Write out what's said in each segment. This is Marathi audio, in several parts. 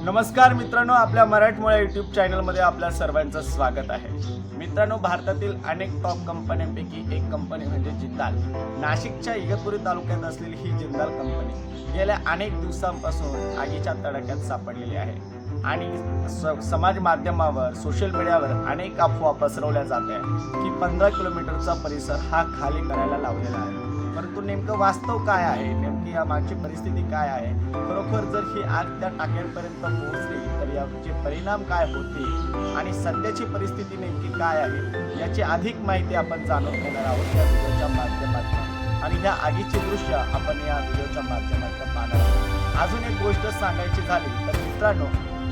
नमस्कार मित्रांनो, आपल्या मराठमोळ्या यूट्यूब चॅनलमध्ये आपल्या सर्वांचं स्वागत आहे. मित्रांनो, भारतातील अनेक टॉप कंपन्यांपैकी एक कंपनी म्हणजे जिंदाल. नाशिकच्या इगतपुरी तालुक्यात असलेली ही जिंदाल कंपनी गेल्या अनेक दिवसांपासून आगीच्या तडाख्यात सापडलेली आहे आणि समाज माध्यमावर सोशल मीडियावर अनेक अफवा पसरवल्या जात आहे की 15 किलोमीटरचा परिसर हा खाली करायला लावलेला आहे. परंतु नेमकं वास्तव काय आहे, नेमकी या मागची परिस्थिती काय आहे, खरोखर जर ही आग त्या टाक्यांपर्यंत पोहोचली तर याचे परिणाम काय होतील आणि सध्याची परिस्थिती नेमकी काय आहे याची अधिक माहिती आपण जाणून घेणार आहोत या व्हिडिओच्या माध्यमातून. आणि ह्या आगीची दृश्य आपण या व्हिडिओच्या माध्यमातून पाहणार आहोत. अजून एक गोष्ट सांगायची झाली तर मित्रांनो,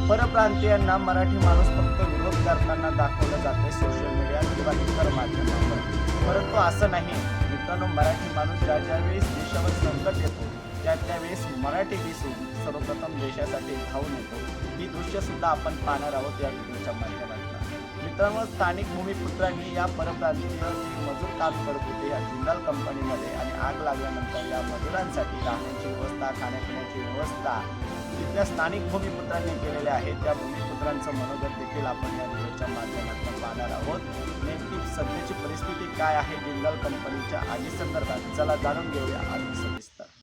परप्रांतीयांना मराठी माणूस फक्त विरोध करताना दाखवलं जाते सोशल मीडिया किंवा इतर माध्यमांवर, परंतु असं नाही मित्रांनो. मराठी माणूस ज्या वेळेस देशावर संकट येतो त्यावेळेस मराठी दिसून सर्वप्रथम देशासाठी धावून येतो. ही दृश्य सुद्धा आपण पाहणार आहोत या व्हिडिओच्या माध्यमातून. मित्रांनो, स्थानिक भूमिपुत्रांनी या परप्रांतीय मजूर काम करत होते या जिंदाल कंपनीमध्ये आणि आग लागल्यानंतर या मजुरांसाठी राहण्याची व्यवस्था, खाण्यापिण्याची व्यवस्था तिथल्या स्थानिक भूमिपुत्रांनी केलेले आहे. त्या भूमिपुत्रांचं मनोगत देखील आपण या व्हिडिओच्या माध्यमातून पाहणार आहोत. नेमकी सध्याची परिस्थिती काय आहे जिंदाल कंपनीच्या आगी संदर्भात, चला जाणून घेऊया अधिक सविस्तर.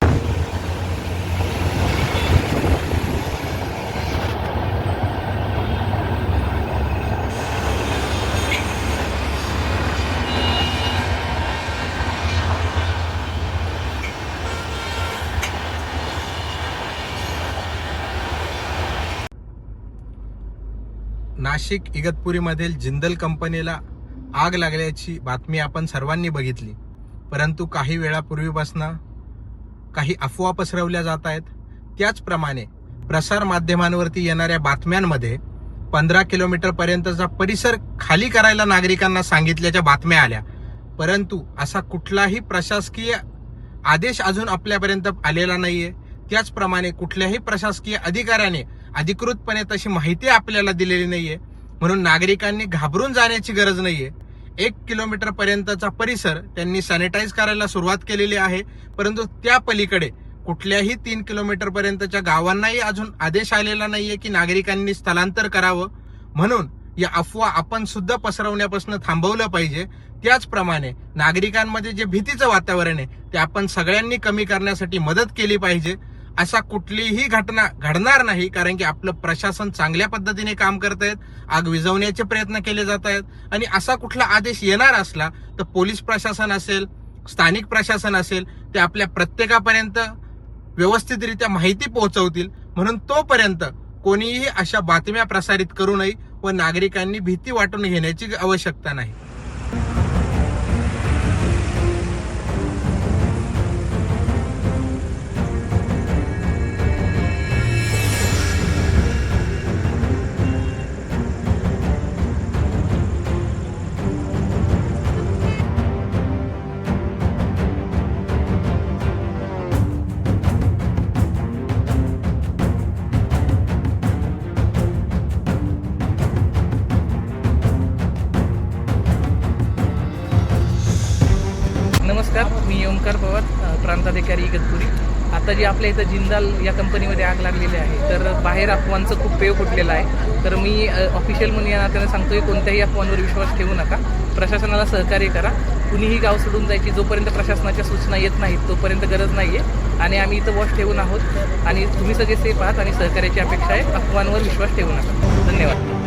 नाशिक इगतपुरीमधील जिंदाल कंपनीला आग लागल्याची बातमी आपण सर्वांनी बघितली, परंतु काही वेळापूर्वीपासून काही अफवा पसरवल्या जात आहेत. त्याचप्रमाणे प्रसार माध्यमांवरती येणाऱ्या बातम्यांमध्ये 15 किलोमीटर पर्यंतचा परिसर खाली करायला नागरिकांना सांगितल्याच्या बातम्या आल्या, परंतु असा कुठलाही प्रशासकीय आदेश अजून आपल्यापर्यंत आलेला नाहीये. त्याचप्रमाणे कुठल्याही प्रशासकीय अधिकाऱ्याने अधिकृतपणे तशी माहिती आपल्याला दिलेली नाहीये, म्हणून नागरिकांनी घाबरून जाण्याची गरज नाहीये. 1 किलोमीटर पर्यंतचा परिसर त्यांनी सॅनिटाईज करायला सुरुवात केलेली आहे, परंतु त्या पलीकडे कुठल्याही 3 किलोमीटर पर्यंतच्या गावांनाही अजून आदेश आलेला नाहीये की नागरिकांनी स्थलांतर करावं. म्हणून या अफवा आपण सुद्धा पसरवण्यापासून थांबवलं पाहिजे. त्याचप्रमाणे नागरिकांमध्ये जे भीतीचं वातावरण आहे ते आपण सगळ्यांनी कमी करण्यासाठी मदत केली पाहिजे. असा कुठलीही घटना घडणार नाही, कारण की आपलं प्रशासन चांगल्या पद्धतीने काम करत आहेत, आग विझवण्याचे प्रयत्न केले जात आहेत. आणि असा कुठला आदेश येणार असला तर पोलीस प्रशासन असेल, स्थानिक प्रशासन असेल, ते आपल्या प्रत्येकापर्यंत व्यवस्थितरित्या माहिती पोहोचवतील. म्हणून तोपर्यंत कोणीही अशा बातम्या प्रसारित करू नये व नागरिकांनी भीती वाटून घेण्याची आवश्यकता नाही. नमस्कार, मी ओमकार पवार, प्रांताधिकारी इगतपुरी. आता जी आपल्या इथं जिंदाल या कंपनीमध्ये आग लागलेली आहे, तर बाहेर अफवांचं खूप पेव फुटलेलं आहे. तर मी ऑफिशियल म्हणून या नात्याने सांगतोय, कोणत्याही अफवांवर विश्वास ठेवू नका. प्रशासनाला सहकार्य करा. कुणीही गाव सोडून जायची जोपर्यंत प्रशासनाच्या सूचना येत नाहीत तोपर्यंत गरज नाही आहे. आणि आम्ही इथं वॉच ठेवून आहोत आणि तुम्ही सगळे सेफ आहात आणि सहकार्याची अपेक्षा आहे. अफवांवर विश्वास ठेवू नका. धन्यवाद.